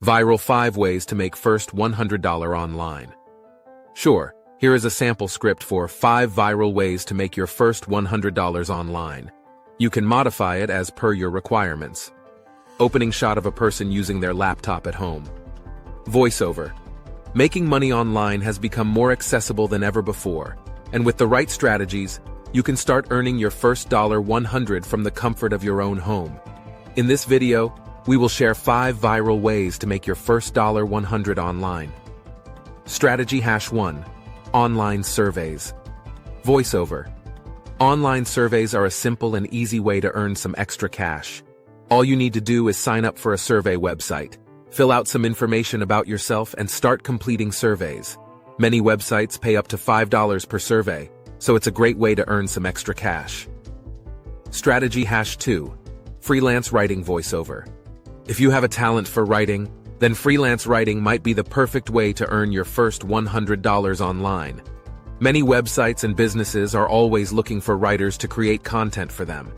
Viral 5 Ways to Make First $100 Online. Sure, here is a sample script for 5 viral ways to make your first $100 online. You can modify it as per your requirements. Opening shot of a person using their laptop at home. Voiceover. Making money online has become more accessible than ever before, and with the right strategies, you can start earning your first $100 from the comfort of your own home. In this video, we will share 5 viral ways to make your first $100 online. Strategy #1. Online surveys. Voiceover. Online surveys are a simple and easy way to earn some extra cash. All you need to do is sign up for a survey website, fill out some information about yourself, and start completing surveys. Many websites pay up to $5 per survey, so it's a great way to earn some extra cash. Strategy #2. Freelance writing voiceover. If you have a talent for writing, then freelance writing might be the perfect way to earn your first $100 online. Many websites and businesses are always looking for writers to create content for them.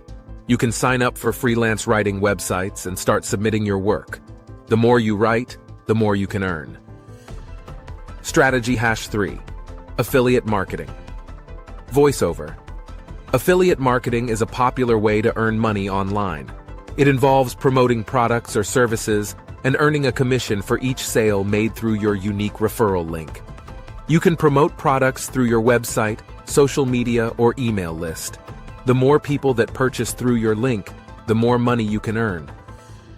You can sign up for freelance writing websites and start submitting your work. The more you write, the more you can earn. Strategy #3. Affiliate marketing. Voiceover. Affiliate marketing is a popular way to earn money online. It involves promoting products or services and earning a commission for each sale made through your unique referral link. You can promote products through your website, social media, or email list. The more people that purchase through your link, the more money you can earn.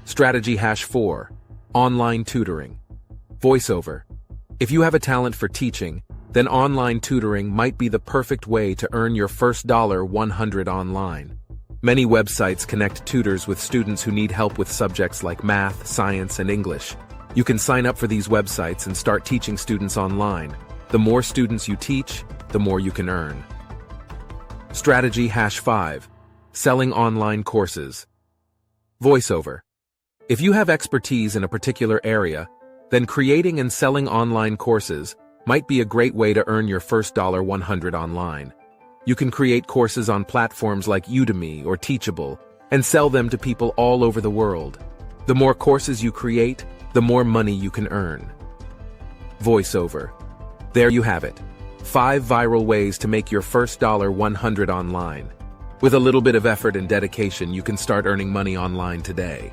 Strategy #4. Online tutoring. Voiceover. If you have a talent for teaching, then online tutoring might be the perfect way to earn your first $100 online. Many websites connect tutors with students who need help with subjects like math, science, and English. You can sign up for these websites and start teaching students online. The more students you teach, the more you can earn. Strategy #5. Selling online courses. Voiceover. If you have expertise in a particular area, then creating and selling online courses might be a great way to earn your first $100 online. You can create courses on platforms like Udemy or Teachable and sell them to people all over the world. The more courses you create, the more money you can earn. Voiceover. There you have it. 5 viral ways to make your first $100 online. With a little bit of effort and dedication, you can start earning money online today.